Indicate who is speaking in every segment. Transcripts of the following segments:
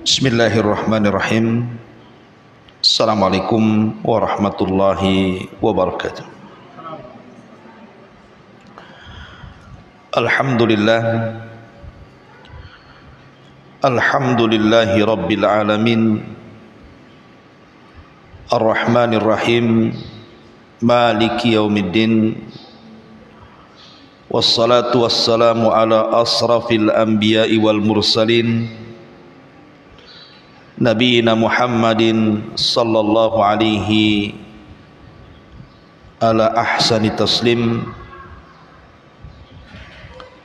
Speaker 1: Bismillahirrahmanirrahim. Assalamualaikum warahmatullahi wabarakatuh. Alhamdulillah. Alhamdulillahi rabbil alamin. Ar-Rahmanir Rahim. Maliki yaumiddin. Wassalatu wassalamu ala asrafil anbiya'i wal mursalin. Nabiina Muhammadin sallallahu alaihi ala ahsani taslim.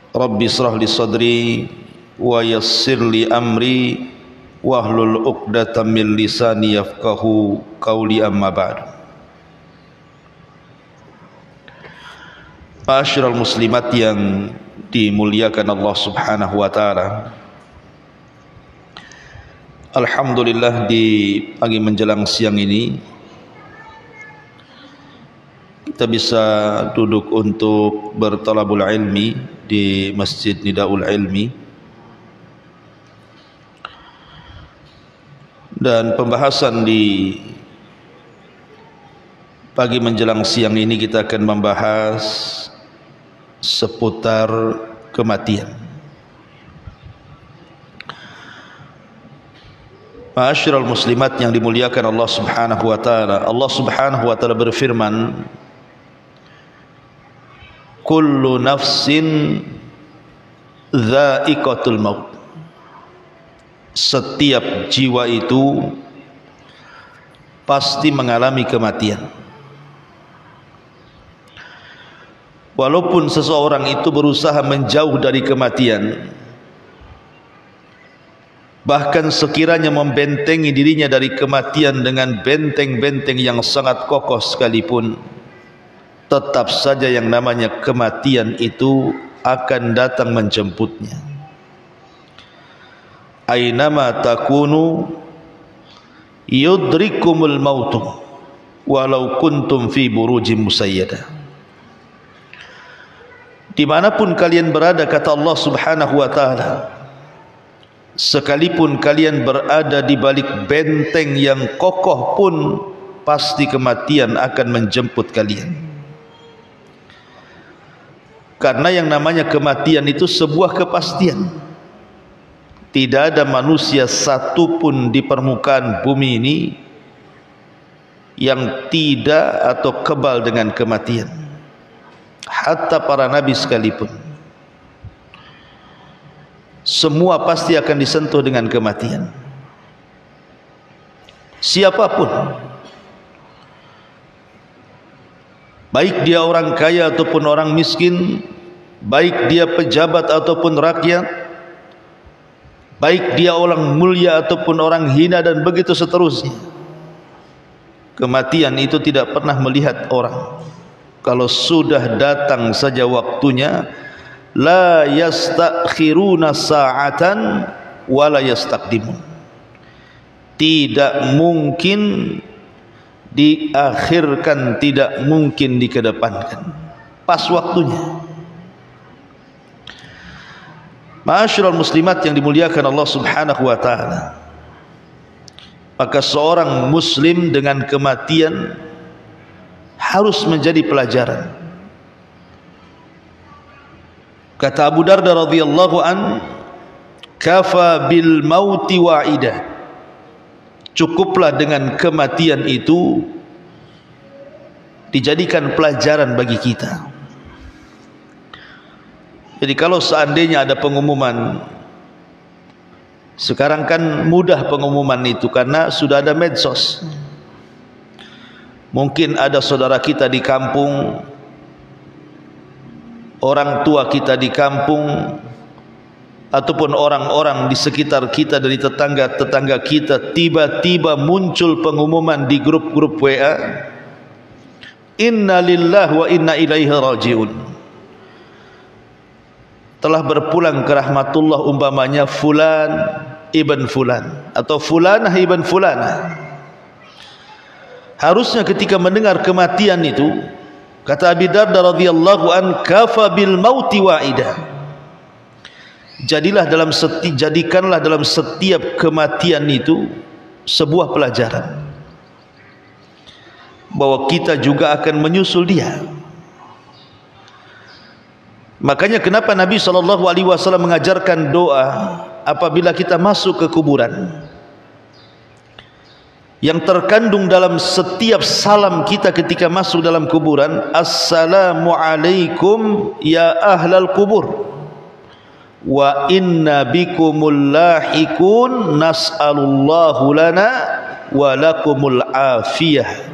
Speaker 1: Rabbi israh li sadri wa yassir li amri wahlul 'uqdatam min lisani yafqahu qawli, amma ba'du. Ma'asyiral muslimat yang dimuliakan Allah Subhanahu wa taala. Alhamdulillah, di pagi menjelang siang ini kita bisa duduk untuk bertalabul ilmi di Masjid Nidaul Ilmi, dan pembahasan di pagi menjelang siang ini kita akan membahas seputar kematian. Ma'asyiral muslimat yang dimuliakan Allah Subhanahu wa taala. Allah Subhanahu wa taala berfirman, kullu nafsin dha'iqatul maut. Setiap jiwa itu pasti mengalami kematian. Walaupun seseorang itu berusaha menjauh dari kematian, bahkan sekiranya membentengi dirinya dari kematian dengan benteng-benteng yang sangat kokoh sekalipun, tetap saja yang namanya kematian itu akan datang menjemputnya. Ainama takunu yudrikumul mautu walau kuntum fi burujim musayyadah. Dimanapun kalian berada, kata Allah Subhanahu wa ta'ala, sekalipun kalian berada di balik benteng yang kokoh pun, pasti kematian akan menjemput kalian. Karena yang namanya kematian itu sebuah kepastian. Tidak ada manusia satu pun di permukaan bumi ini yang tidak atau kebal dengan kematian. Hatta para nabi sekalipun, semua pasti akan disentuh dengan kematian. Siapapun, baik dia orang kaya ataupun orang miskin, baik dia pejabat ataupun rakyat, baik dia orang mulia ataupun orang hina, dan begitu seterusnya. Kematian itu tidak pernah melihat orang. Kalau sudah datang saja waktunya, la yastakhiruna sa'atan wa la yastaqdimun. Tidak mungkin diakhirkan, tidak mungkin dikedepankan. Pas waktunya. Ma'asyiral muslimat yang dimuliakan Allah Subhanahu wa taala, maka seorang muslim dengan kematian harus menjadi pelajaran. Kata Abu Darda radhiyallahu an, kafa bil mauti wa'ida. Cukuplah dengan kematian itu dijadikan pelajaran bagi kita. Jadi kalau seandainya ada pengumuman, sekarang kan mudah pengumuman itu karena sudah ada medsos. Mungkin ada saudara kita di kampung, orang tua kita di kampung, ataupun orang-orang di sekitar kita, dari tetangga-tetangga kita, tiba-tiba muncul pengumuman di grup-grup WA, inna lillahi wa inna ilaihi raji'un, telah berpulang ke rahmatullah, umpamanya fulan ibn fulan atau fulanah ibn fulanah. Harusnya ketika mendengar kematian itu, kata Abi Darda radhiyallahu an, kafa bil mauti wa'ida. jadikanlah dalam setiap kematian itu sebuah pelajaran bahwa kita juga akan menyusul dia. Makanya kenapa Nabi SAW mengajarkan doa apabila kita masuk ke kuburan, yang terkandung dalam setiap salam kita ketika masuk dalam kuburan, Assalamualaikum ya ahlal kubur wa inna bikumul lahikun nas'alullahu lana wa lakumul afiyah.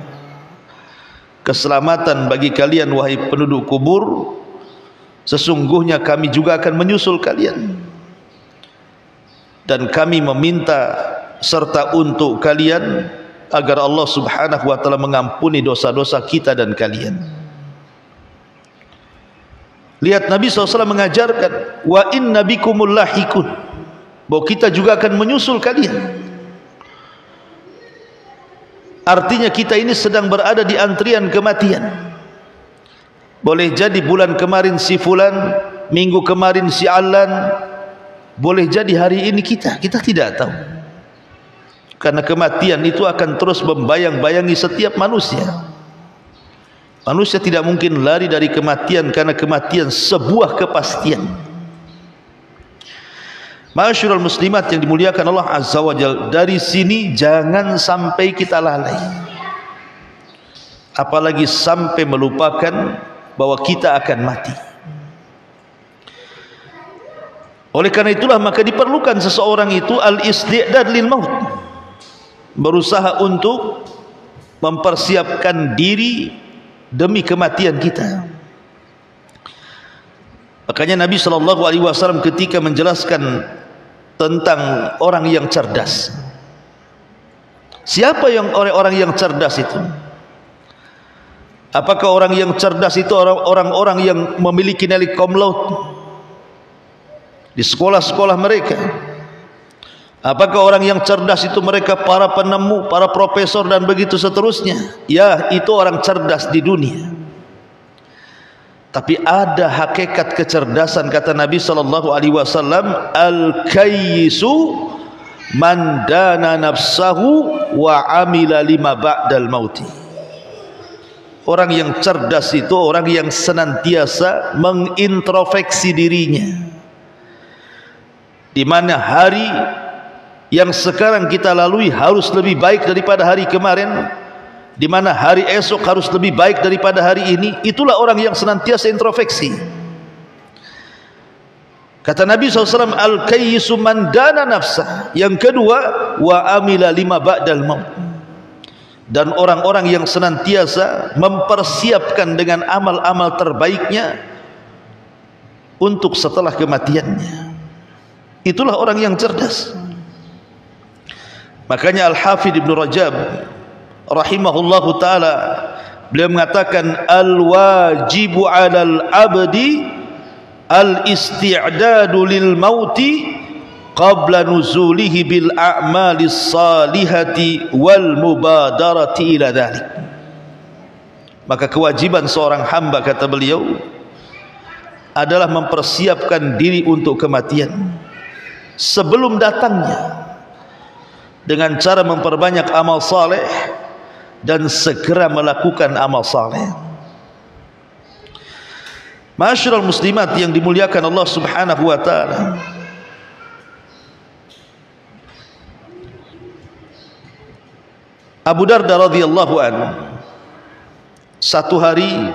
Speaker 1: Keselamatan bagi kalian wahai penduduk kubur, sesungguhnya kami juga akan menyusul kalian, dan kami meminta serta untuk kalian agar Allah Subhanahu wa taala mengampuni dosa-dosa kita dan kalian. Lihat, Nabi SAW mengajarkan wa inna bikumul lahikun, bahwa kita juga akan menyusul kalian. Artinya kita ini sedang berada di antrian kematian. Boleh jadi bulan kemarin si fulan, minggu kemarin si alan, boleh jadi hari ini kita tidak tahu. Karena kematian itu akan terus membayang-bayangi setiap manusia. Manusia tidak mungkin lari dari kematian, karena kematian sebuah kepastian. Ma'asyiral muslimat yang dimuliakan Allah Azza wa Jalla, dari sini jangan sampai kita lalai, apalagi sampai melupakan bahwa kita akan mati. Oleh karena itulah maka diperlukan seseorang itu al-isti'dad lil maut, berusaha untuk mempersiapkan diri demi kematian kita. Makanya Nabi SAW ketika menjelaskan tentang orang yang cerdas, siapa yang orang yang cerdas itu? Apakah orang yang cerdas itu orang-orang yang memiliki nilai cum laude di sekolah-sekolah mereka? Apakah orang yang cerdas itu mereka para penemu, para profesor dan begitu seterusnya? Ya, itu orang cerdas di dunia. Tapi ada hakikat kecerdasan, kata Nabi SAW, al-kayyisu man dana nafsahu wa amila lima ba'dal mauti. Orang yang cerdas itu orang yang senantiasa mengintrospeksi dirinya, di mana hari yang sekarang kita lalui harus lebih baik daripada hari kemarin, di mana hari esok harus lebih baik daripada hari ini. Itulah orang yang senantiasa introspeksi. Kata Nabi SAW, al-kayyisu man dana nafsah. Yang kedua, wa amila lima ba'dal maut, dan orang-orang yang senantiasa mempersiapkan dengan amal-amal terbaiknya untuk setelah kematiannya. Itulah orang yang cerdas. Makanya Al-Hafidh Ibn Rajab rahimahullahu ta'ala, beliau mengatakan al-wajibu 'alal abdi al-isti'dadu lil mauti qabla nuzulihi bil a'malis salihati wal mubadarati ila dhalik. Maka kewajiban seorang hamba, kata beliau, adalah mempersiapkan diri untuk kematian sebelum datangnya, dengan cara memperbanyak amal saleh dan segera melakukan amal saleh. Ma'asyiral muslimat yang dimuliakan Allah Subhanahu wa taala, Abu Darda radhiyallahu anhu satu hari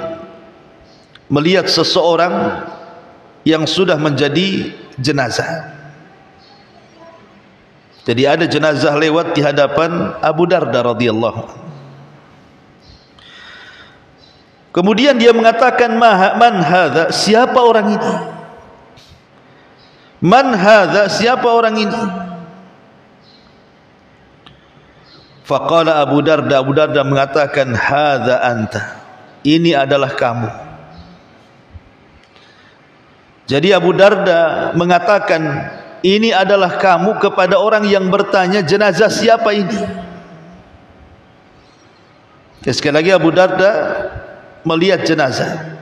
Speaker 1: melihat seseorang yang sudah menjadi jenazah. Jadi ada jenazah lewat di hadapan Abu Darda radhiyallahu anhu. Kemudian dia mengatakan, man hadza, siapa orang ini? Man hadza, siapa orang ini? Faqala Abu Darda mengatakan, hadza anta, ini adalah kamu. Jadi Abu Darda mengatakan, ini adalah kamu, kepada orang yang bertanya, jenazah siapa ini? Sekali lagi Abu Darda melihat jenazah.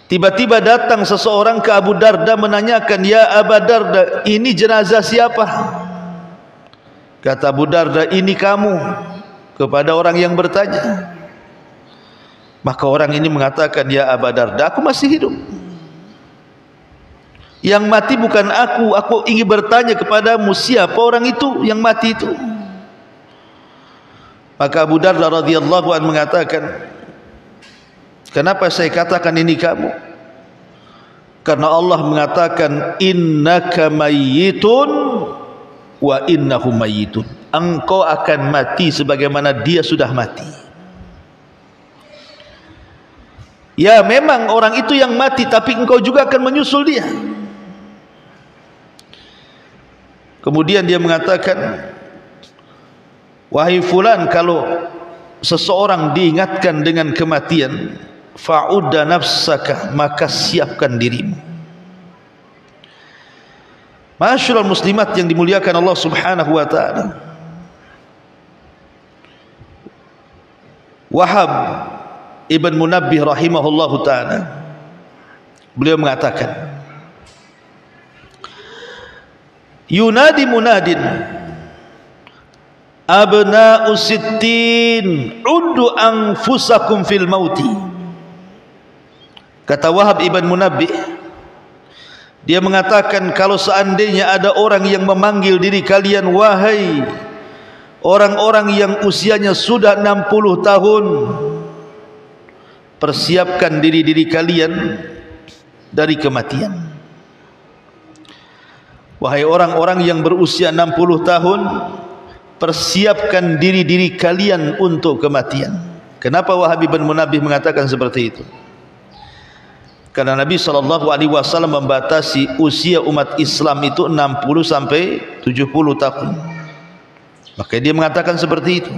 Speaker 1: Tiba-tiba datang seseorang ke Abu Darda menanyakan, "Ya Abu Darda, ini jenazah siapa?" Kata Abu Darda, "Ini kamu," kepada orang yang bertanya. Maka orang ini mengatakan, "Ya Abu Darda, aku masih hidup. Yang mati bukan aku ingin bertanya kepadamu, siapa orang itu yang mati itu?" Maka Abu Darda radhiyallahu anhu mengatakan, "Kenapa saya katakan ini kamu? Karena Allah mengatakan, innaka mayyitun wa innahum mayyitun. Engkau akan mati sebagaimana dia sudah mati." Ya, memang orang itu yang mati, tapi engkau juga akan menyusul dia. Kemudian dia mengatakan, "Wahai fulan, kalau seseorang diingatkan dengan kematian, fa'udda nafsaka, maka siapkan dirimu." Ma'asyiral muslimat yang dimuliakan Allah Subhanahu wa taala, Wahab Ibn Munabbih rahimahullahu taala, beliau mengatakan, "Yunadi munadin abna'u sittin uddu anfusakum fil mauti." Kata Wahab Ibn Munabbih, dia mengatakan, kalau seandainya ada orang yang memanggil diri kalian, "Wahai orang-orang yang usianya sudah 60 tahun, persiapkan diri-diri kalian dari kematian." Wahai orang-orang yang berusia 60 tahun, persiapkan diri-diri kalian untuk kematian. Kenapa Wahab bin Munabbih mengatakan seperti itu? Karena Nabi SAW membatasi usia umat Islam itu 60 sampai 70 tahun. Maka dia mengatakan seperti itu.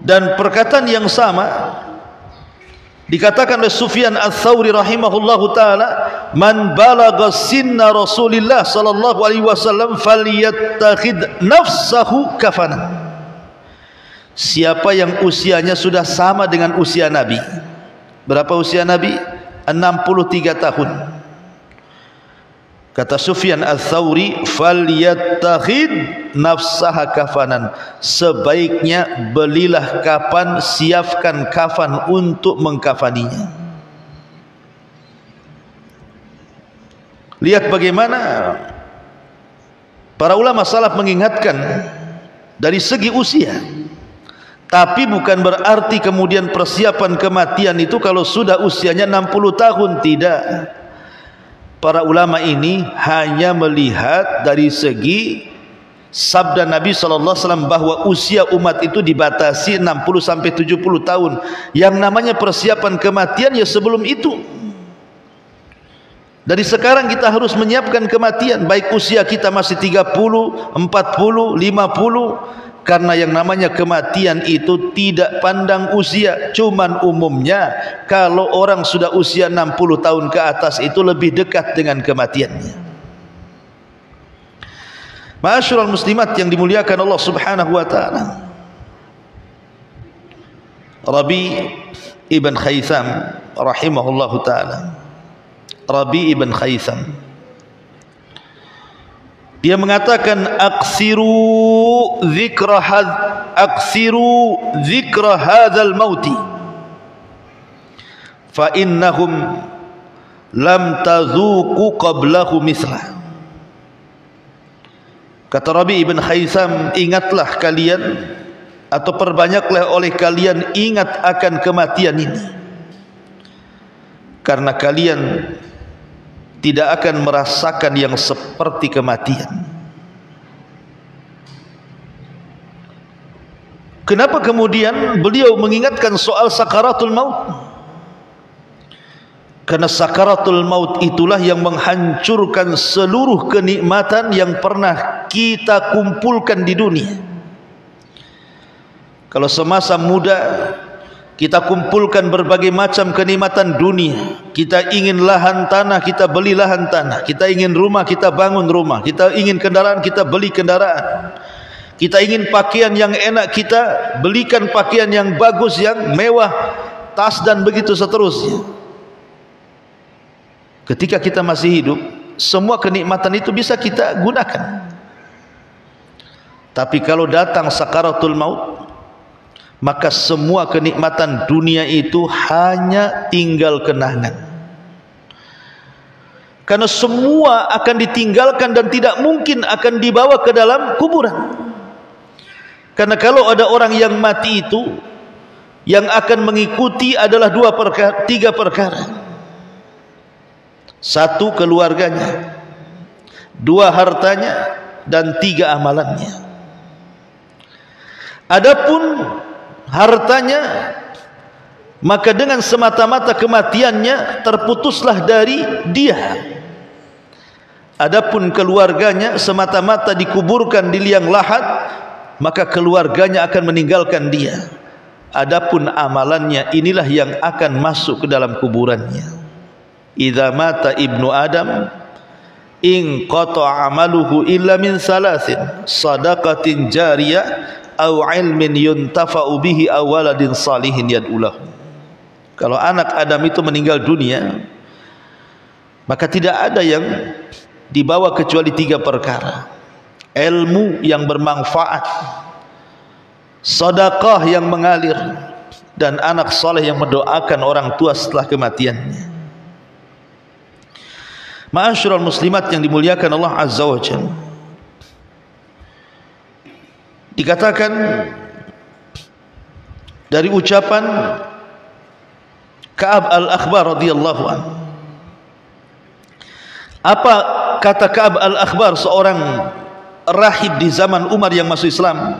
Speaker 1: Dan perkataan yang sama dikatakan oleh Sufyan Ats-Tsauri rahimahullahu taala, "Man balagha sinna Rasulillah sallallahu alaihi wasallam falyattakhid nafsahu kafanan." Siapa yang usianya sudah sama dengan usia Nabi. Berapa usia Nabi? 63 tahun. Kata Sufyan Ats-Tsauri, "Falyattakhid nafsaha kafanan." Sebaiknya belilah kafan, siapkan kafan untuk mengkafaninya. Lihat bagaimana para ulama salaf mengingatkan dari segi usia. Tapi bukan berarti kemudian persiapan kematian itu kalau sudah usianya 60 tahun, tidak. Para ulama ini hanya melihat dari segi sabda Nabi SAW bahwa usia umat itu dibatasi 60 sampai 70 tahun. Yang namanya persiapan kematian ya sebelum itu. Dari sekarang kita harus menyiapkan kematian, baik usia kita masih 30, 40, 50. Karena yang namanya kematian itu tidak pandang usia. Cuman umumnya kalau orang sudah usia 60 tahun ke atas itu lebih dekat dengan kematiannya. Ma'asyiral muslimat yang dimuliakan Allah Subhanahu wa taala, Rabi ibn Khaytham rahimahullahu taala, Rabi ibn Khaytham, dia mengatakan, aksiru dzikra hadzal mauti fa innahum lam tazuqu qablahu mislah. Kata Rabi ibn Khaytham, ingatlah kalian atau perbanyaklah oleh kalian ingat akan kematian ini, karena kalian tidak akan merasakan yang seperti kematian. Kenapa kemudian beliau mengingatkan soal sakaratul maut? Karena sakaratul maut itulah yang menghancurkan seluruh kenikmatan yang pernah kita kumpulkan di dunia. Kalau semasa muda kita kumpulkan berbagai macam kenikmatan dunia, kita ingin lahan tanah, kita beli lahan tanah, kita ingin rumah, kita bangun rumah, kita ingin kendaraan, kita beli kendaraan, kita ingin pakaian yang enak, kita belikan pakaian yang bagus, yang mewah, tas dan begitu seterusnya. Ketika kita masih hidup, semua kenikmatan itu bisa kita gunakan. Tapi kalau datang sakaratul maut, maka semua kenikmatan dunia itu hanya tinggal kenangan. Karena semua akan ditinggalkan dan tidak mungkin akan dibawa ke dalam kuburan. Karena kalau ada orang yang mati itu, yang akan mengikuti adalah tiga perkara. Satu, keluarganya. Dua, hartanya. Dan tiga, amalannya. Adapun hartanya, maka dengan semata-mata kematiannya terputuslah dari dia. Adapun keluarganya semata-mata dikuburkan di liang lahat, maka keluarganya akan meninggalkan dia. Adapun amalannya, inilah yang akan masuk ke dalam kuburannya. Idza mata ibnu Adam in qata'a amaluhu illa min salasin, sadaqatin jariyah aw ilmin yuntafa'u bihi aw waladin salihin yad'ulahu. Kalau anak Adam itu meninggal dunia, maka tidak ada yang dibawa kecuali tiga perkara: ilmu yang bermanfaat, sedekah yang mengalir, dan anak saleh yang mendoakan orang tua setelah kematiannya. Ma'asyiral muslimat yang dimuliakan Allah Azza wa Jalla, dikatakan dari ucapan Ka'ab al-Akhbar radhiyallahu anhu. Apa kata Ka'ab al-Akhbar, seorang rahib di zaman Umar yang masuk Islam?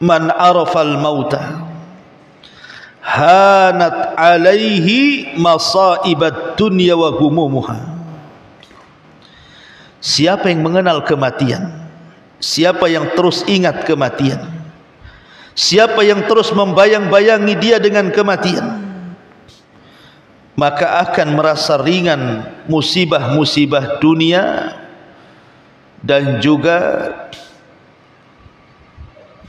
Speaker 1: Man arafal mauta hanat alaihi masaibat dunya wa humumuha. Siapa yang mengenal kematian, siapa yang terus ingat kematian, siapa yang terus membayang-bayangi dia dengan kematian, maka akan merasa ringan musibah-musibah dunia dan juga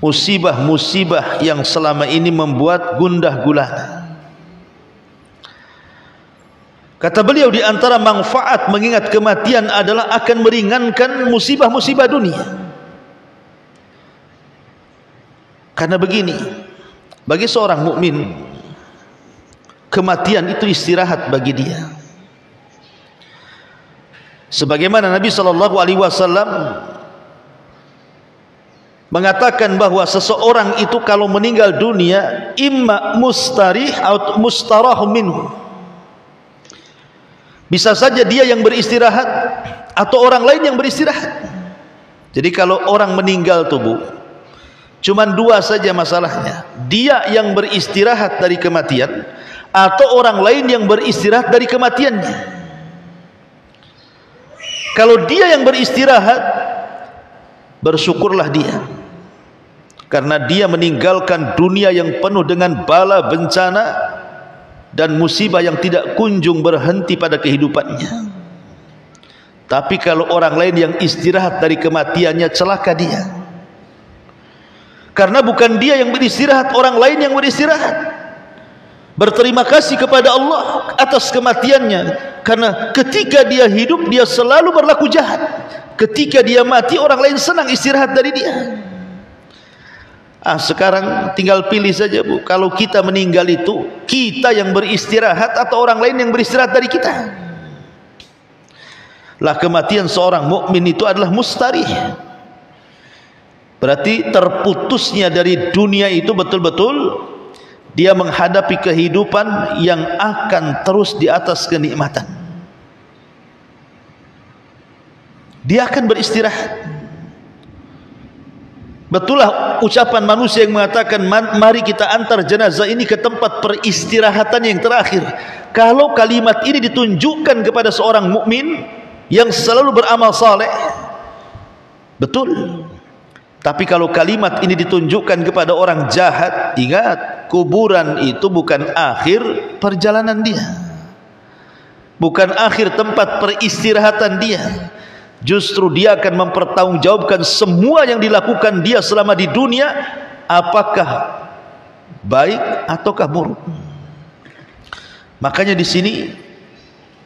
Speaker 1: musibah-musibah yang selama ini membuat gundah gulana. Kata beliau, di antara manfaat mengingat kematian adalah akan meringankan musibah-musibah dunia. Karena begini, bagi seorang mukmin, kematian itu istirahat bagi dia. Sebagaimana Nabi SAW mengatakan bahwa seseorang itu kalau meninggal dunia, imma mustarih atau mustarah minhu. Bisa saja dia yang beristirahat atau orang lain yang beristirahat. Jadi kalau orang meninggal tubuh, cuma dua saja masalahnya: dia yang beristirahat dari kematian atau orang lain yang beristirahat dari kematiannya. Kalau dia yang beristirahat, bersyukurlah dia, karena dia meninggalkan dunia yang penuh dengan bala bencana dan musibah yang tidak kunjung berhenti pada kehidupannya. Tapi kalau orang lain yang istirahat dari kematiannya, celaka dia, karena bukan dia yang beristirahat, orang lain yang beristirahat. Berterima kasih kepada Allah atas kematiannya, karena ketika dia hidup dia selalu berlaku jahat. Ketika dia mati, orang lain senang istirahat dari dia. Sekarang tinggal pilih saja, Bu. Kalau kita meninggal itu, kita yang beristirahat atau orang lain yang beristirahat dari kita? Lah, kematian seorang mukmin itu adalah mustarih. Berarti terputusnya dari dunia itu betul-betul dia menghadapi kehidupan yang akan terus di atas kenikmatan. Dia akan beristirahat. Betullah ucapan manusia yang mengatakan, mari kita antar jenazah ini ke tempat peristirahatan yang terakhir. Kalau kalimat ini ditunjukkan kepada seorang mukmin yang selalu beramal saleh, betul. Tapi kalau kalimat ini ditunjukkan kepada orang jahat, ingat, kuburan itu bukan akhir perjalanan dia, bukan akhir tempat peristirahatan dia. Justru dia akan mempertanggungjawabkan semua yang dilakukan dia selama di dunia. Apakah baik ataukah buruk. Makanya di sini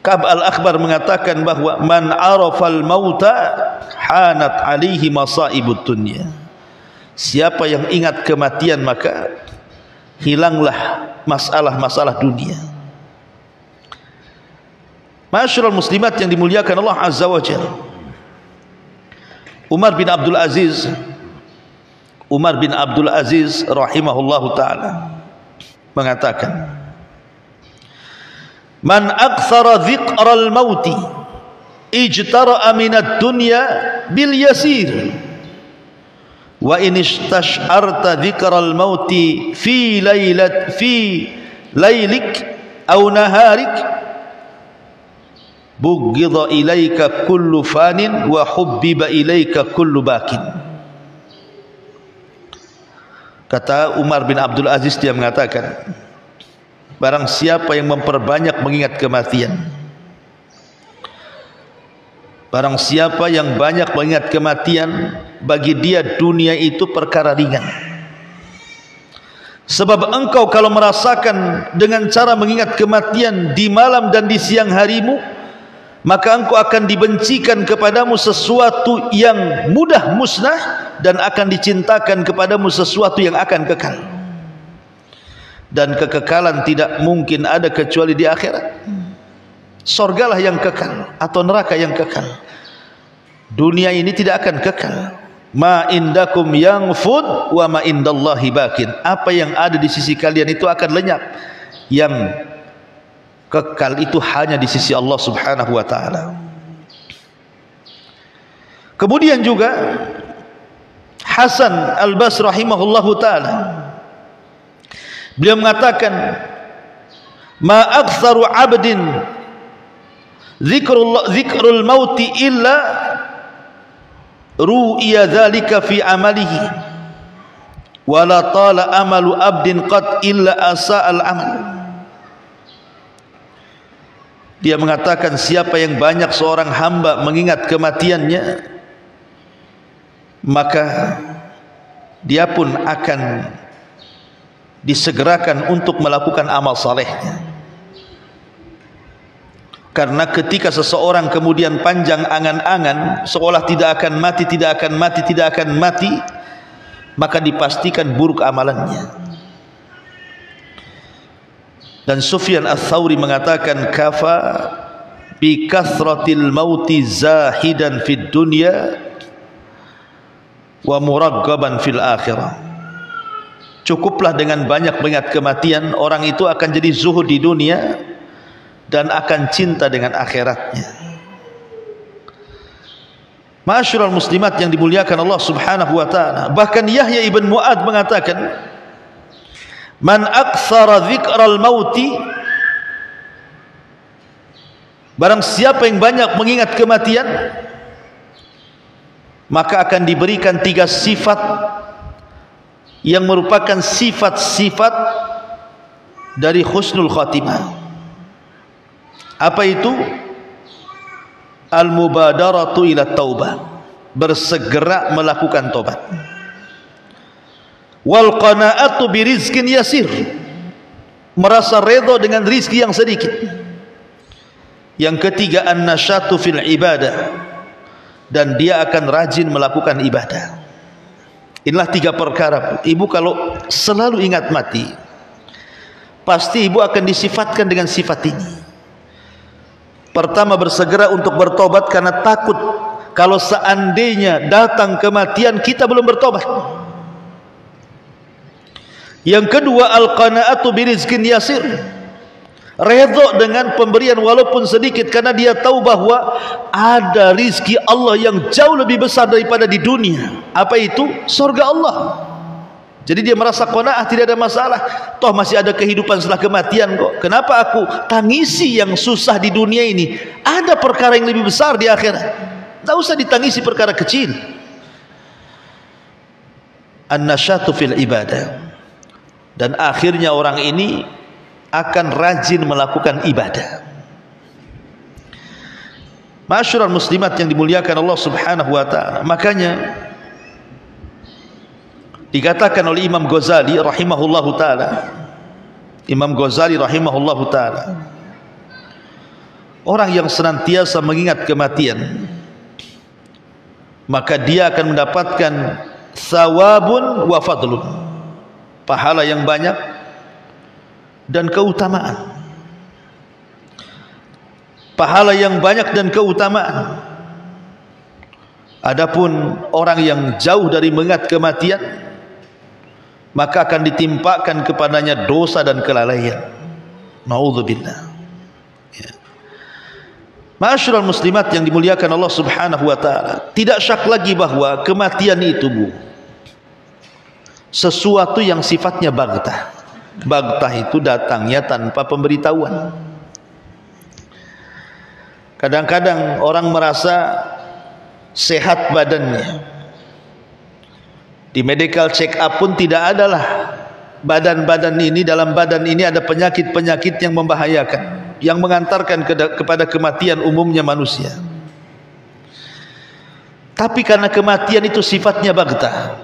Speaker 1: Ka'b al-Akhbar mengatakan bahwa man arafal mauta hanat alaihi masaibud dunya. Siapa yang ingat kematian maka hilanglah masalah-masalah dunia. Ma'asyiral muslimat yang dimuliakan Allah Azza wa Jalla, Umar bin Abdul Aziz rahimahullahu ta'ala mengatakan, man aktsara dzikral mauti ijtara'a minad dunya bil yasir wa in istash'arta dzikral mauti fi lailik aw naharik bughidha ilaika kullu fanin wa hubbiba ilaika kullu bakin. Kata Umar bin Abdul Aziz, dia mengatakan, barang siapa yang memperbanyak mengingat kematian, barang siapa yang banyak mengingat kematian, bagi dia dunia itu perkara ringan. Sebab engkau kalau merasakan dengan cara mengingat kematian di malam dan di siang harimu, maka engkau akan dibencikan kepadamu sesuatu yang mudah musnah dan akan dicintakan kepadamu sesuatu yang akan kekal. Dan kekekalan tidak mungkin ada kecuali di akhirat. Surgalah yang kekal atau neraka yang kekal. Dunia ini tidak akan kekal. Ma indakum yanfud wa ma indallahi bakin. Apa yang ada di sisi kalian itu akan lenyap. Yang kekal itu hanya di sisi Allah Subhanahu wa taala. Kemudian juga Hasan Al-Basri rahimahullahu taala, beliau mengatakan, ma aktsaru 'abdin dzikrul mauti illa ru'iya dzalika fi amalihi wa la tala amalu 'abdin qad illa asa'al amal. Dia mengatakan, siapa yang banyak seorang hamba mengingat kematiannya, maka dia pun akan disegerakan untuk melakukan amal salehnya. Karena ketika seseorang kemudian panjang angan-angan seolah tidak akan mati, maka dipastikan buruk amalannya. Dan Sufyan Ats-Tsauri mengatakan, kafa bi kathratil mauti zahidan fid dunya wa muraggaban fil akhirah. Cukuplah dengan banyak mengingat kematian, orang itu akan jadi zuhud di dunia dan akan cinta dengan akhiratnya. Ma'asyiral muslimat yang dimuliakan Allah Subhanahu wa taala, bahkan Yahya ibn Mu'ad mengatakan, man aktsara dzikral mauti, barang siapa yang banyak mengingat kematian, maka akan diberikan 3 sifat yang merupakan sifat-sifat dari husnul khatimah. Apa itu? Al-mubadaratu ila taubah, bersegera melakukan tobat. Wal qanaatu birizqin yasir, merasa redha dengan rizki yang sedikit. Yang ketiga, an-nasyatu fil ibadah, dan dia akan rajin melakukan ibadah. Inilah 3 perkara. Ibu kalau selalu ingat mati, pasti ibu akan disifatkan dengan sifat ini. Pertama, bersegera untuk bertobat karena takut kalau seandainya datang kematian kita belum bertobat. Yang kedua, al-qanaatu birizqin yasir, redha dengan pemberian walaupun sedikit, karena dia tahu bahwa ada rizki Allah yang jauh lebih besar daripada di dunia. Apa itu? Surga Allah. Jadi dia merasa qanaah, tidak ada masalah, toh masih ada kehidupan setelah kematian kok. Kenapa aku tangisi yang susah di dunia ini? Ada perkara yang lebih besar di akhirat. Tak usah ditangisi perkara kecil. An-nasyatu fil ibadah. Dan akhirnya orang ini akan rajin melakukan ibadah. Ma'asyiral muslimat yang dimuliakan Allah Subhanahu wa taala, makanya Dikatakan oleh Imam Ghazali rahimahullahu taala, Imam Ghazali rahimahullahu taala, orang yang senantiasa mengingat kematian, maka dia akan mendapatkan thawabun wa fadlun, pahala yang banyak dan keutamaan. Pahala yang banyak dan keutamaan. Adapun orang yang jauh dari mengingat kematian, maka akan ditimpakan kepadanya dosa dan kelalaian. Na'udzubillah. Ya. Ma'asyiral muslimat yang dimuliakan Allah Subhanahu wa taala, tidak syak lagi bahwa kematian itu, Bu, sesuatu yang sifatnya baghtah. Baghtah itu datangnya tanpa pemberitahuan. Kadang-kadang orang merasa sehat badannya, di medical check up pun tidak adalah badan ini, dalam badan ini ada penyakit-penyakit yang membahayakan, yang mengantarkan kepada kematian umumnya manusia. Tapi karena kematian itu sifatnya baghtah,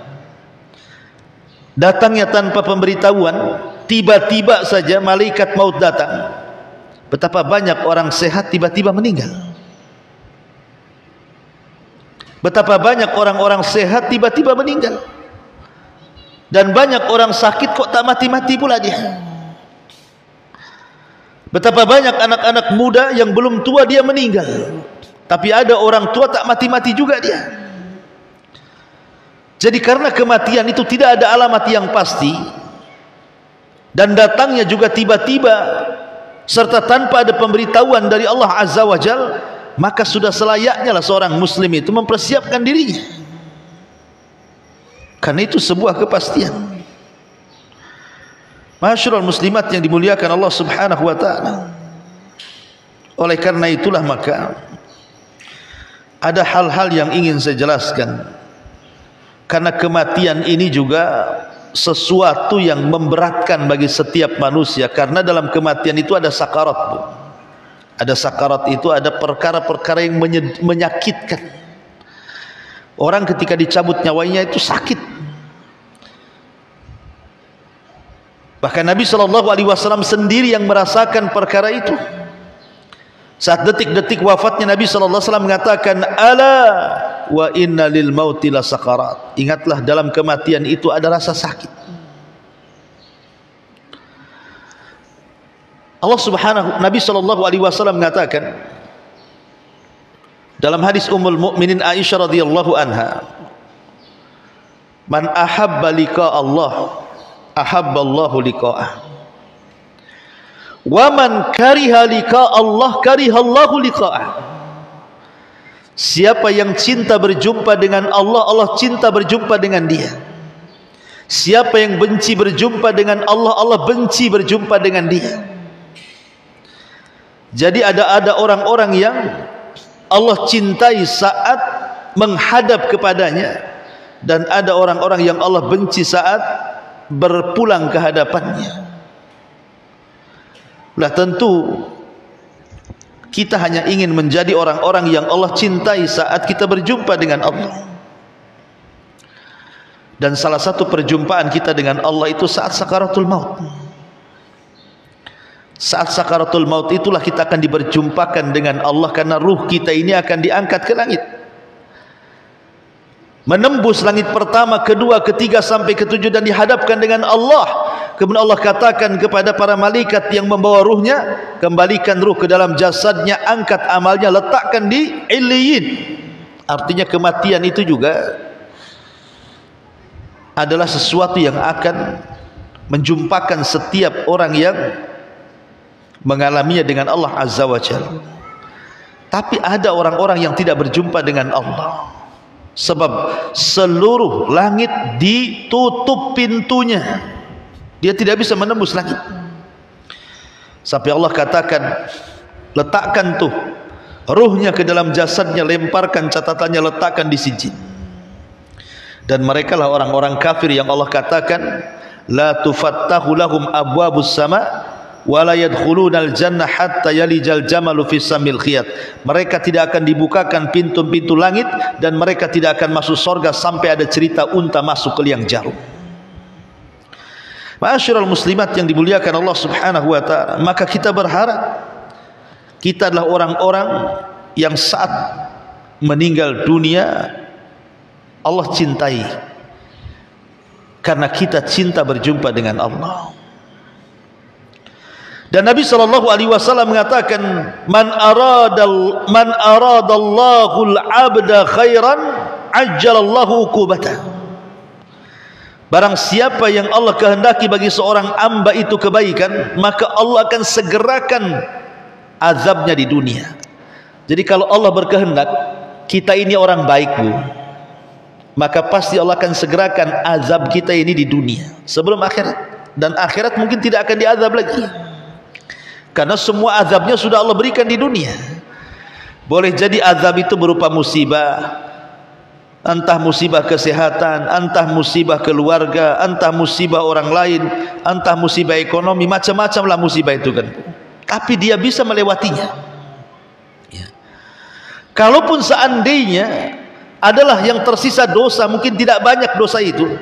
Speaker 1: datangnya tanpa pemberitahuan, tiba-tiba saja malaikat maut datang. Betapa banyak orang sehat tiba-tiba meninggal. Betapa banyak orang-orang sehat tiba-tiba meninggal. Dan banyak orang sakit kok tak mati-mati pula dia. Betapa banyak anak-anak muda yang belum tua dia meninggal, tapi ada orang tua tak mati-mati juga dia. Jadi karena kematian itu tidak ada alamat yang pasti, dan datangnya juga tiba-tiba serta tanpa ada pemberitahuan dari Allah Azza wa Jal, maka sudah selayaknya lah seorang muslim itu mempersiapkan dirinya, karena itu sebuah kepastian. Ma'asyiral muslimat yang dimuliakan Allah Subhanahu wa taala, oleh karena itulah maka ada hal-hal yang ingin saya jelaskan, karena kematian ini juga sesuatu yang memberatkan bagi setiap manusia. Karena dalam kematian itu ada sakarat, Bu. Ada sakarat itu ada perkara-perkara yang menyakitkan. Orang ketika dicabut nyawanya itu sakit. Bahkan Nabi SAW sendiri yang merasakan perkara itu. Saat detik-detik wafatnya, Nabi SAW mengatakan, ala wa inna lil mauti la sakarat. Ingatlah, dalam kematian itu ada rasa sakit. Nabi SAW mengatakan dalam hadis Ummul Mukminin Aisyah radhiyallahu anha, man ahabba liqa Allah ahabballahu liqa'ah, wa man kariha liqa Allah karihallahu liqa'ah. Siapa yang cinta berjumpa dengan Allah, Allah cinta berjumpa dengan dia. Siapa yang benci berjumpa dengan Allah, Allah benci berjumpa dengan dia. Jadi ada orang-orang yang Allah cintai saat menghadap kepadanya, dan ada orang-orang yang Allah benci saat berpulang ke hadapannya. Lah tentu kita hanya ingin menjadi orang-orang yang Allah cintai saat kita berjumpa dengan Allah. Dan salah satu perjumpaan kita dengan Allah itu saat sakaratul maut. Saat sakaratul maut itulah kita akan diberjumpakan dengan Allah, karena ruh kita ini akan diangkat ke langit, menembus langit pertama, kedua, ketiga sampai ketujuh, dan dihadapkan dengan Allah. Kemudian Allah katakan kepada para malaikat yang membawa ruhnya, kembalikan ruh ke dalam jasadnya, angkat amalnya, letakkan di Illiyin. Artinya kematian itu juga adalah sesuatu yang akan menjumpakan setiap orang yang mengalaminya dengan Allah Azza wa Jalla. Tapi ada orang-orang yang tidak berjumpa dengan Allah, sebab seluruh langit ditutup pintunya, dia tidak bisa menembus langit. Sampai Allah katakan, letakkan tuh ruhnya ke dalam jasadnya, lemparkan catatannya, letakkan di sijin. Dan mereka lah orang-orang kafir yang Allah katakan, la tufattahu lahum abwabus sama wala yadkhulunal jannah hatta yalijal jamalu fis samil khiyat. Mereka tidak akan dibukakan pintu-pintu langit, dan mereka tidak akan masuk surga sampai ada cerita unta masuk ke liang jarum. Ma'asyiral muslimat yang dimuliakan Allah Subhanahu wa taala, maka kita berharap kita adalah orang-orang yang saat meninggal dunia Allah cintai, karena kita cinta berjumpa dengan Allah. Dan Nabi SAW mengatakan, man aradallahu al-abda khairan ajjalallahu uqubatah. Barang siapa yang Allah kehendaki bagi seorang hamba itu kebaikan, maka Allah akan segerakan azabnya di dunia. Jadi kalau Allah berkehendak kita ini orang baik, Bu, maka pasti Allah akan segerakan azab kita ini di dunia sebelum akhirat. Dan akhirat mungkin tidak akan diazab lagi, karena semua azabnya sudah Allah berikan di dunia. Boleh jadi azab itu berupa musibah, entah musibah kesehatan, entah musibah keluarga, entah musibah orang lain, entah musibah ekonomi, macam-macam lah musibah itu kan. Tapi dia bisa melewatinya ya. Kalaupun seandainya adalah yang tersisa dosa, mungkin tidak banyak dosa itu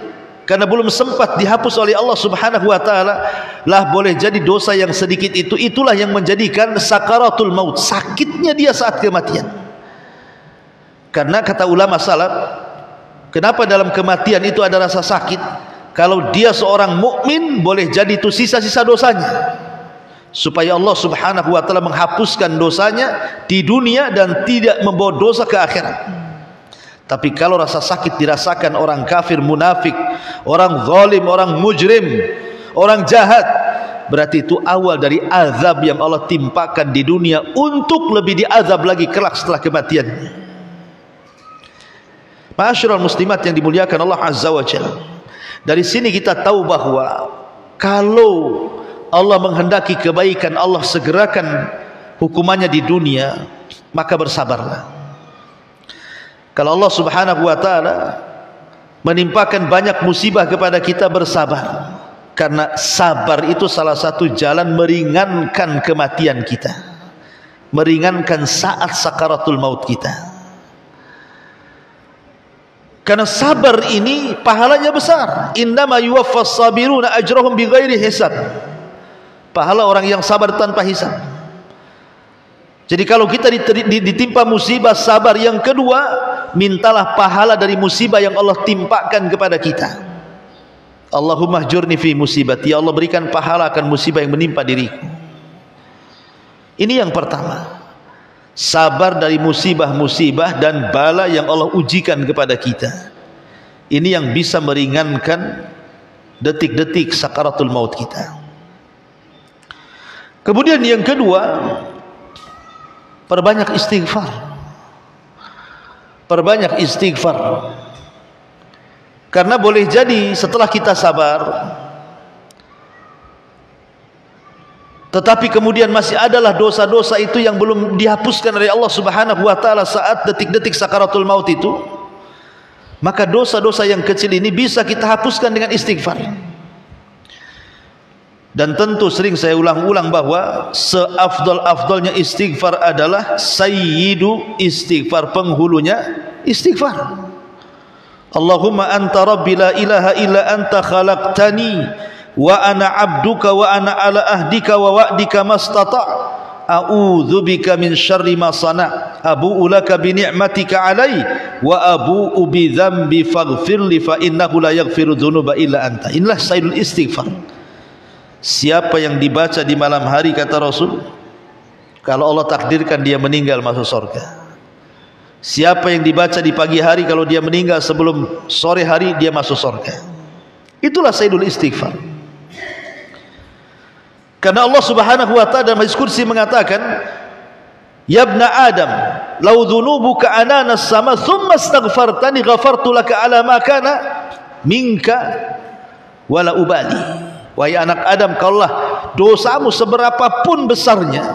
Speaker 1: karena belum sempat dihapus oleh Allah Subhanahu wa taala, lah boleh jadi dosa yang sedikit itu itulah yang menjadikan sakaratul maut, sakitnya dia saat kematian. Karena kata ulama salaf, kenapa dalam kematian itu ada rasa sakit? Kalau dia seorang mukmin, boleh jadi itu sisa-sisa dosanya, supaya Allah Subhanahu wa taala menghapuskan dosanya di dunia dan tidak membawa dosa ke akhirat. Tapi kalau rasa sakit dirasakan orang kafir, munafik, orang zalim, orang mujrim, orang jahat, berarti itu awal dari azab yang Allah timpakan di dunia untuk lebih diazab lagi kelak setelah kematiannya. Ma'asyiral muslimat yang dimuliakan Allah Azza wa Jalla, dari sini kita tahu bahwa kalau Allah menghendaki kebaikan, Allah segerakan hukumannya di dunia, maka bersabarlah. Kalau Allah Subhanahu wa taala menimpakan banyak musibah kepada kita, bersabar, karena sabar itu salah satu jalan meringankan kematian kita, meringankan saat sakaratul maut kita. Karena sabar ini pahalanya besar. Innama yuwaffas sabiruna ajrahum bighairi hisab. Pahala orang yang sabar tanpa hisab. Jadi kalau kita ditimpa musibah, sabar. Yang kedua, mintalah pahala dari musibah yang Allah timpakan kepada kita. Allahumma ajurni fi musibati, ya Allah berikan pahala akan musibah yang menimpa diriku. Ini yang pertama, sabar dari musibah-musibah dan bala yang Allah ujikan kepada kita. Ini yang bisa meringankan detik-detik sakaratul maut kita. Kemudian yang kedua, perbanyak istighfar. Perbanyak istighfar. Karena boleh jadi setelah kita sabar, tetapi kemudian masih adalah dosa-dosa itu yang belum dihapuskan oleh Allah Subhanahu wa taala saat detik-detik sakaratul maut itu, maka dosa-dosa yang kecil ini bisa kita hapuskan dengan istighfar. Dan tentu sering saya ulang-ulang bahwa seafdal-afdalnya istighfar adalah sayyidu istighfar, penghulunya istighfar. Allahumma anta rabbi la ilaha illa anta khalaqtani wa ana abduka wa ana ala ahdika wa wa'dika mastata' a'udzu bika min syarri ma sana' abu'u laka bi ni'matika 'alai wa abu'u bi dzambi faghfirli fa innahu la yaghfiru dzunuba illa anta. Inilah sayyidul istighfar. Siapa yang dibaca di malam hari, kata Rasul, kalau Allah takdirkan dia meninggal masuk surga. Siapa yang dibaca di pagi hari, kalau dia meninggal sebelum sore hari, dia masuk surga. Itulah sayyidul istighfar. Karena Allah Subhanahu wa ta'ala dalam hadis qudsi mengatakan, ya ibna Adam, law dhunubuka ananas sama thumma astaghfartani ghafartu laka ala ma kana minka wala ubali. Wahai anak Adam, kalaulah dosamu seberapapun besarnya,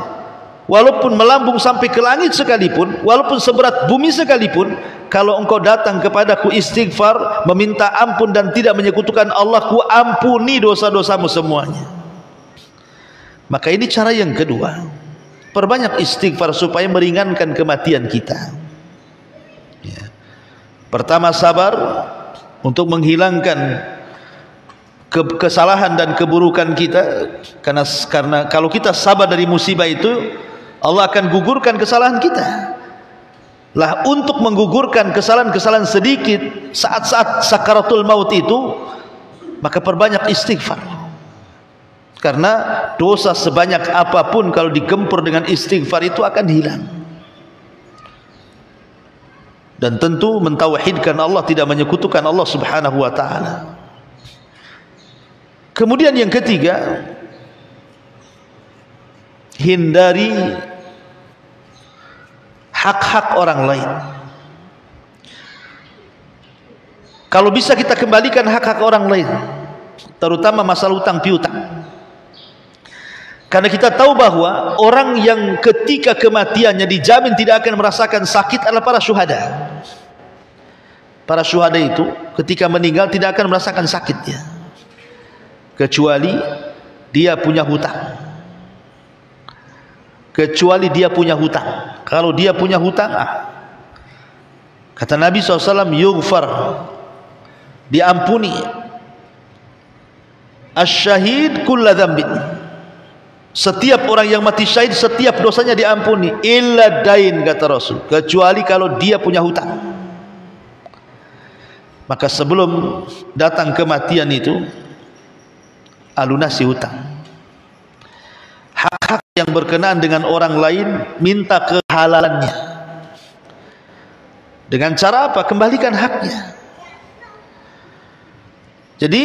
Speaker 1: walaupun melambung sampai ke langit sekalipun, walaupun seberat bumi sekalipun, kalau engkau datang kepadaku istighfar, meminta ampun dan tidak menyekutukan Allah, ku ampuni dosa-dosamu semuanya. Maka ini cara yang kedua, perbanyak istighfar supaya meringankan kematian kita ya. Pertama, sabar untuk menghilangkan kesalahan dan keburukan kita, karena kalau kita sabar dari musibah itu, Allah akan gugurkan kesalahan kita. Lah, untuk menggugurkan kesalahan-kesalahan sedikit saat-saat sakaratul maut itu, maka perbanyak istighfar. Karena dosa sebanyak apapun kalau digempur dengan istighfar itu akan hilang. Dan tentu mentauhidkan Allah, tidak menyekutukan Allah Subhanahu wa taala. Kemudian yang ketiga, hindari hak-hak orang lain. Kalau bisa kita kembalikan hak-hak orang lain, terutama masalah utang piutang. Karena kita tahu bahwa orang yang ketika kematiannya dijamin tidak akan merasakan sakit adalah para syuhada. Para syuhada itu ketika meninggal tidak akan merasakan sakitnya, kecuali dia punya hutang. Kecuali dia punya hutang. Kalau dia punya hutang, kata Nabi SAW, yughfar, diampuni, asyahid kulla dzambin, setiap orang yang mati syahid setiap dosanya diampuni, illa dain, kata Rasul, kecuali kalau dia punya hutang. Maka sebelum datang kematian itu, alunasi hutang. Hak-hak yang berkenaan dengan orang lain, minta kehalalannya. Dengan cara apa? Kembalikan haknya. Jadi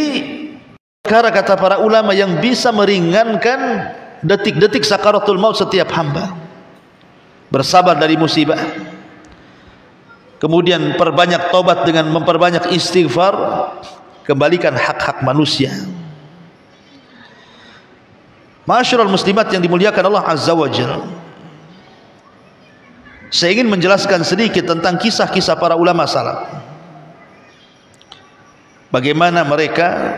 Speaker 1: perkara, kata para ulama, yang bisa meringankan detik-detik sakaratul maut setiap hamba. Bersabar dari musibah, kemudian perbanyak tobat dengan memperbanyak istighfar, kembalikan hak-hak manusia. Ma'asyiral muslimat yang dimuliakan Allah Azza wa Jalla, saya ingin menjelaskan sedikit tentang kisah-kisah para ulama salaf. Bagaimana mereka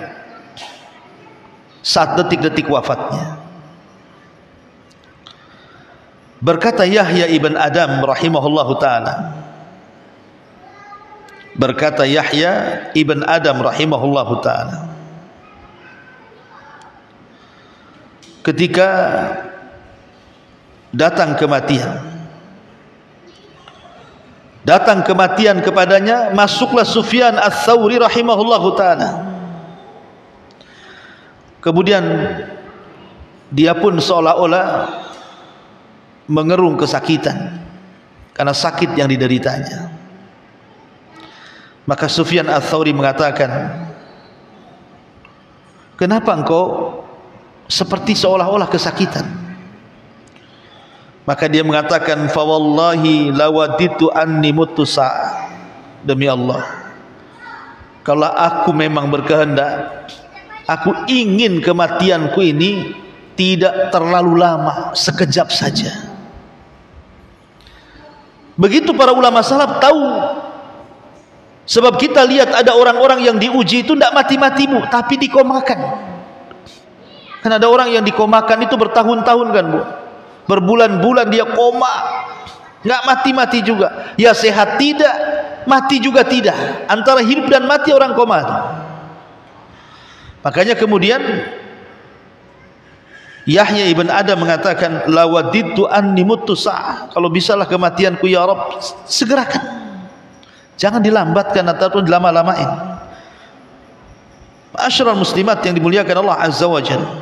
Speaker 1: saat detik-detik wafatnya. Berkata Yahya ibn Adam rahimahullahu ta'ala, berkata Yahya ibn Adam rahimahullahu ta'ala, ketika datang kematian kepadanya, masuklah Sufyan Ats-Tsauri rahimahullahu ta'ala. Kemudian dia pun seolah-olah mengerung kesakitan karena sakit yang dideritanya. Maka Sufyan Ats-Tsauri mengatakan, kenapa engkau seperti seolah-olah kesakitan? Maka dia mengatakan, fa wallahi lawaditu anni mutu sa'ah, demi Allah, kalau aku memang berkehendak, aku ingin kematianku ini tidak terlalu lama, sekejap saja. Begitu para ulama salaf tahu. Sebab kita lihat ada orang-orang yang diuji itu tidak mati-mati, Bu, tapi dikomakan. Kan ada orang yang dikomakan itu bertahun-tahun kan, Bu, berbulan-bulan dia koma, nggak mati-mati juga. Ya sehat tidak, mati juga tidak. Antara hidup dan mati orang koma itu. Makanya kemudian Yahya ibn Adam mengatakan, lawadidtu anni mutu sa'ah, kalau bisalah kematianku ya Rabb, segerakan, jangan dilambatkan ataupun dilama-lamain. Ma'asyiral muslimat yang dimuliakan Allah Azza wa Jalla.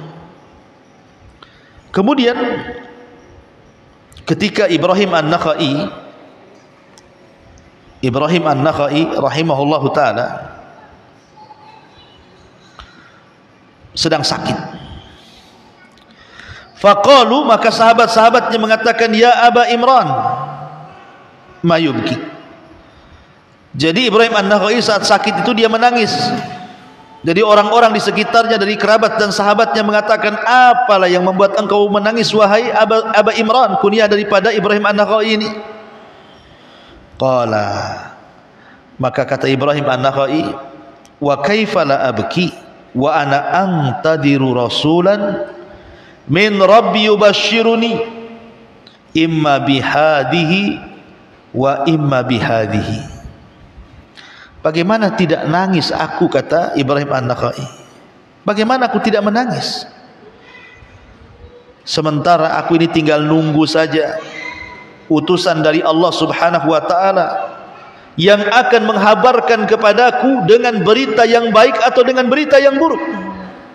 Speaker 1: Kemudian ketika Ibrahim An-Nakhai rahimahullahu ta'ala sedang sakit, faqalu, maka sahabat-sahabatnya mengatakan, ya Aba Imran, ma yubki. Jadi Ibrahim An-Nakhai saat sakit itu dia menangis. Jadi orang-orang di sekitarnya dari kerabat dan sahabatnya mengatakan, apalah yang membuat engkau menangis wahai Aba Imran, kunyah daripada Ibrahim An-Nakhai ini. Qala, maka kata Ibrahim An-Nakhai, wa kaifa la abki wa ana antadiru rasulan min rabbi yubashshiruni imma bihadihi wa imma bihadihi. Bagaimana tidak nangis aku, kata Ibrahim An-Nakhai, Bagaimana aku tidak menangis? Sementara aku ini tinggal nunggu saja utusan dari Allah Subhanahu wa ta'ala yang akan menghabarkan kepadaku dengan berita yang baik atau dengan berita yang buruk.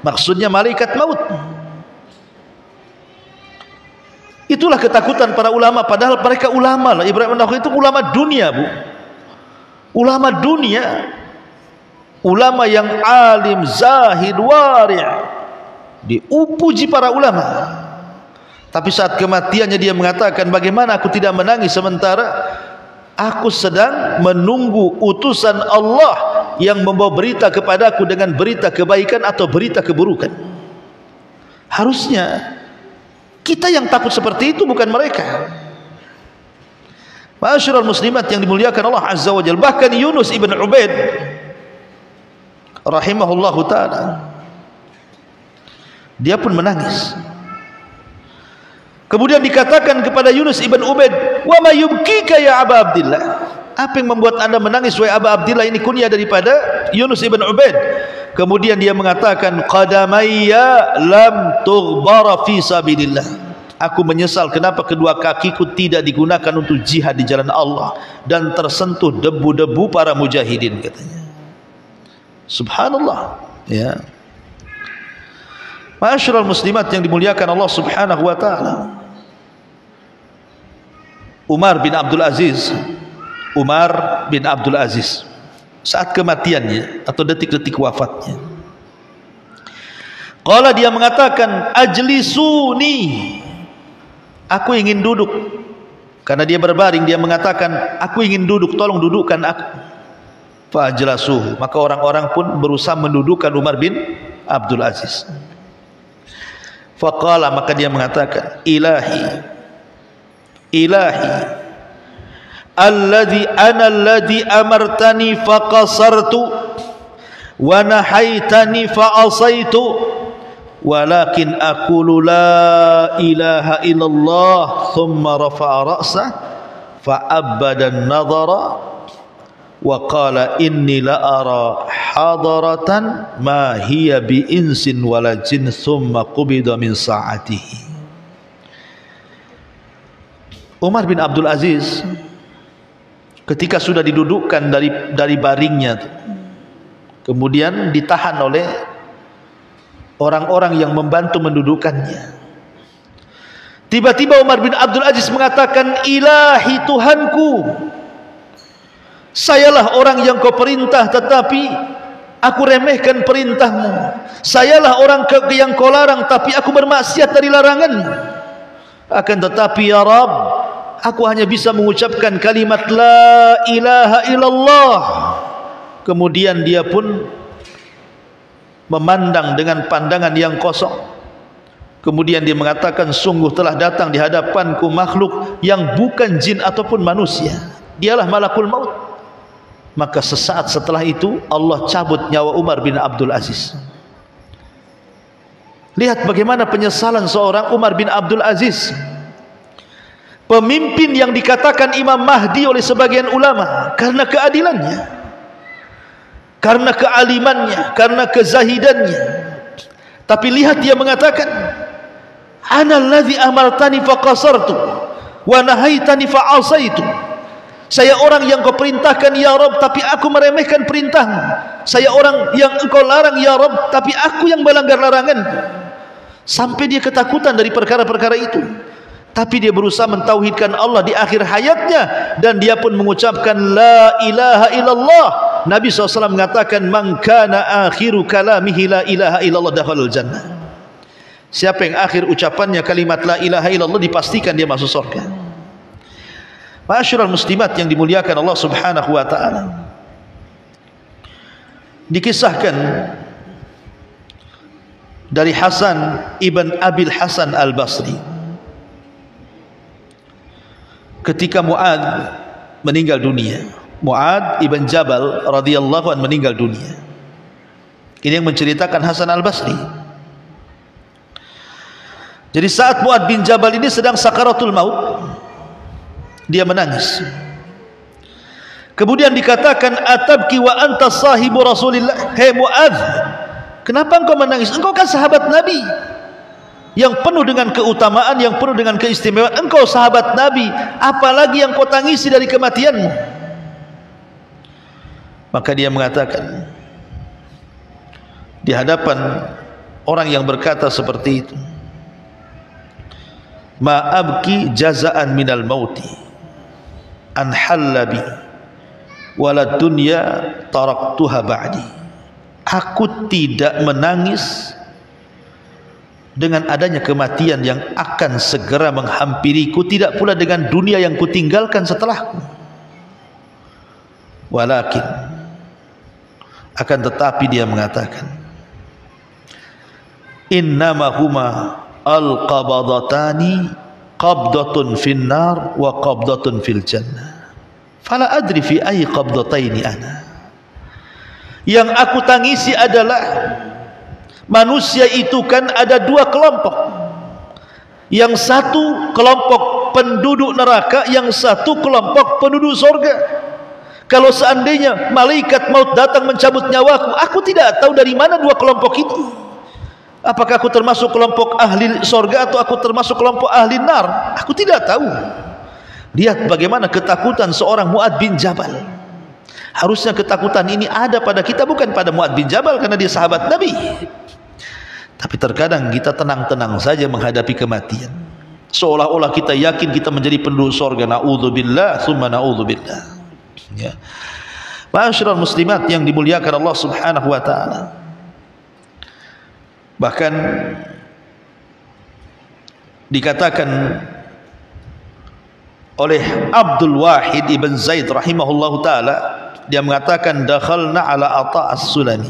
Speaker 1: Maksudnya malaikat maut. Itulah ketakutan para ulama, padahal mereka ulama lah. Ibrahim an-Nakha'i itu ulama dunia, Bu. Ulama dunia, ulama yang alim, zahid, wari', dipuji para ulama. Tapi saat kematiannya dia mengatakan, bagaimana aku tidak menangis sementara aku sedang menunggu utusan Allah yang membawa berita kepadaku dengan berita kebaikan atau berita keburukan. Harusnya kita yang takut seperti itu, bukan mereka. Ma'asyiral muslimat yang dimuliakan Allah Azza wa Jalla. Bahkan Yunus ibn Ubaid rahimahullahu ta'ala, dia pun menangis. Kemudian dikatakan kepada Yunus ibn Ubaid, wa ma yubkika ya Aba Abdillah, apa yang membuat anda menangis wahai Aba Abdillah? Ini kunyah daripada Yunus ibn Ubaid. Kemudian dia mengatakan, qadamayya lam tughbara fi sabilillah, aku menyesal kenapa kedua kakiku tidak digunakan untuk jihad di jalan Allah dan tersentuh debu-debu para mujahidin, katanya. Subhanallah, ya. Ma'asyiral muslimat yang dimuliakan Allah Subhanahu wa ta'ala, Umar bin Abdul Aziz saat kematiannya atau detik-detik wafatnya, qala, dia mengatakan, ajlisuni, aku ingin duduk. Karena dia berbaring, dia mengatakan, aku ingin duduk, tolong dudukkan aku. Fa'ajlasuhu, maka orang-orang pun berusaha mendudukkan Umar bin Abdul Aziz. Faqala, maka dia mengatakan, ilahi alladhi amartani faqasartu wa nahaitani fa'asaitu walakin aqulu la ilaha illallah, thumma rafa'a ra'sah fa'abbada an-nadhara wa qala inni la ara hadaratan ma hiya bi insin wala jin, thumma qubida min sa'atihi. Umar bin Abdul Aziz ketika sudah didudukkan dari baringnya, kemudian ditahan oleh orang-orang yang membantu mendudukkannya, tiba-tiba Umar bin Abdul Aziz mengatakan, ilahi, Tuhanku, sayalah orang yang kau perintah tetapi aku remehkan perintahmu, sayalah orang yang kau larang tapi aku bermaksiat dari laranganmu. Akan tetapi ya Rabb, aku hanya bisa mengucapkan kalimat la ilaha illallah. Kemudian dia pun memandang dengan pandangan yang kosong. Kemudian dia mengatakan, sungguh telah datang di hadapanku makhluk yang bukan jin ataupun manusia, dialah malakul maut. Maka sesaat setelah itu Allah cabut nyawa Umar bin Abdul Aziz. Lihat bagaimana penyesalan seorang Umar bin Abdul Aziz, pemimpin yang dikatakan Imam Mahdi oleh sebagian ulama karena keadilannya, karena kealimannya, karena kezahidannya. Tapi lihat dia mengatakan, ana allazi amartani faqasartu wa nahaitani fa'asaitu, saya orang yang kau perintahkan ya Rabb tapi aku meremehkan perintahmu, saya orang yang engkau larang ya Rabb tapi aku yang melanggar larangan. Sampai dia ketakutan dari perkara-perkara itu, tapi dia berusaha mentauhidkan Allah di akhir hayatnya, dan dia pun mengucapkan la ilaha illallah. Nabi SAW mengatakan, man kana akhiru kalamihi la ilaha illallah dakhalal jannah. Siapa yang akhir ucapannya kalimat la ilaha illallah, dipastikan dia masuk surga. Ma'asyiral muslimat yang dimuliakan Allah Subhanahu wa ta'ala, dikisahkan dari Hasan ibn Abil Hasan al-Basri, ketika Mu'adz meninggal dunia, Mu'adz ibn Jabal radhiyallahu anhu meninggal dunia. Ini yang menceritakan Hasan al-Basri. Jadi saat Mu'adz bin Jabal ini sedang sakaratul maut, dia menangis. Kemudian dikatakan, atabki wa anta sahibu Rasulillah, hei Mu'adz, Kenapa engkau menangis? Engkau kan sahabat Nabi yang penuh dengan keutamaan, yang penuh dengan keistimewaan. Engkau sahabat Nabi, apalagi yang kau tangisi dari kematianmu? Maka dia mengatakan di hadapan orang yang berkata seperti itu, ma abki jazaan minal mauti an hallabi walad dunya taraktuha ba'di. Aku tidak menangis dengan adanya kematian yang akan segera menghampiriku, tidak pula dengan dunia yang kutinggalkan setelahku. Walakin, akan tetapi dia mengatakan, innama huma al-qabadatani qabdatun finnar wa qabdatun fil jannah fala adri fi ayyi qabdataini ana. Yang aku tangisi adalah manusia itu kan ada dua kelompok. Yang satu kelompok penduduk neraka, yang satu kelompok penduduk surga. Kalau seandainya malaikat maut datang mencabut nyawaku, aku tidak tahu dari mana dua kelompok itu. Apakah aku termasuk kelompok ahli surga atau aku termasuk kelompok ahli nar? Aku tidak tahu. Lihat bagaimana ketakutan seorang Mu'adz bin Jabal. Harusnya ketakutan ini ada pada kita, bukan pada Mu'adz bin Jabal karena dia sahabat Nabi. Tapi terkadang kita tenang-tenang saja menghadapi kematian, seolah-olah kita yakin kita menjadi penduduk surga. Na'udzubillah summa na'udzubillah. Ya. Ma'asyiral muslimat yang dimuliakan Allah Subhanahu wa taala. Bahkan dikatakan oleh Abdul Wahid ibn Zaid rahimahullahu taala, dia mengatakan dakhalna ala Atha as-Sulami.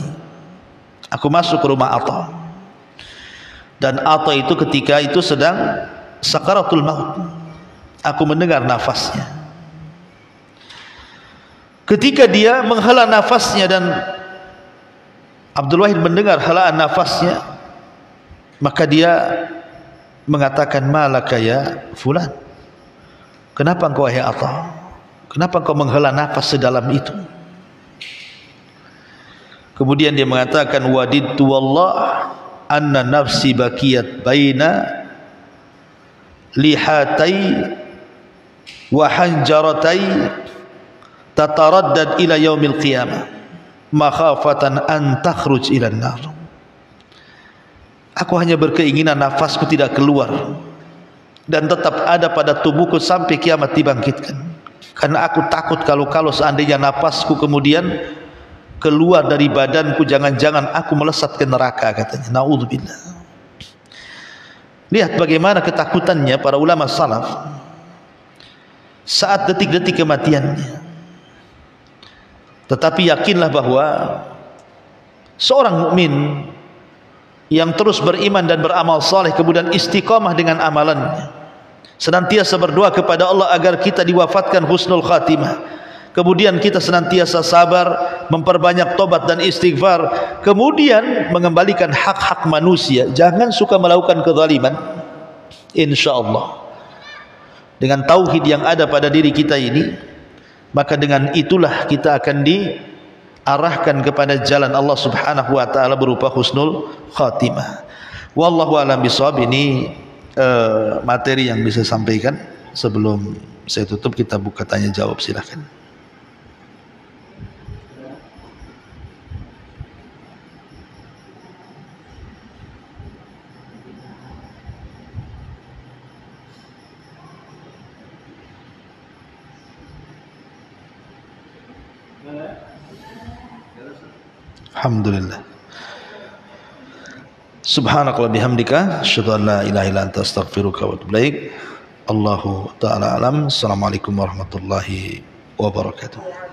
Speaker 1: Aku masuk ke rumah Atha. Dan Atha itu ketika itu sedang sakaratul maut. Aku mendengar nafasnya. Ketika dia menghela nafasnya dan Abdul Wahid mendengar helaan nafasnya, maka dia mengatakan, malaka ya fulan, kenapa engkau wahai Atha, kenapa engkau menghela nafas sedalam itu? Kemudian dia mengatakan, wadidtu wallah anna nafsi bakiyat baina lihatai wa hanjaratai tataraddad ila yaumil qiyamah makhafatan an takhruj ila an-nar. Aku hanya berkeinginan nafasku tidak keluar dan tetap ada pada tubuhku sampai kiamat dibangkitkan, karena aku takut kalau seandainya nafasku kemudian keluar dari badanku, jangan-jangan aku melesat ke neraka, katanya. Na'udzubillah. Lihat bagaimana ketakutannya para ulama salaf saat detik-detik kematiannya. Tetapi yakinlah bahwa seorang mukmin yang terus beriman dan beramal saleh, kemudian istiqamah dengan amalannya, senantiasa berdoa kepada Allah agar kita diwafatkan husnul khatimah, kemudian kita senantiasa sabar, memperbanyak tobat dan istighfar, kemudian mengembalikan hak-hak manusia, jangan suka melakukan kezaliman. InsyaAllah dengan tauhid yang ada pada diri kita ini, maka dengan itulah kita akan diarahkan kepada jalan Allah Subhanahu wa taala berupa husnul khatimah. Wallahu a'lam bishawab. Ini materi yang bisa sampaikan. Sebelum saya tutup, kita buka tanya jawab, silakan. Alhamdulillah. Subhanakallahumma bihamdika asyhadu an la ilaha illa anta astaghfiruka wa atubu ilaik. Allahu ta'ala alam. Assalamualaikum warahmatullahi wabarakatuh.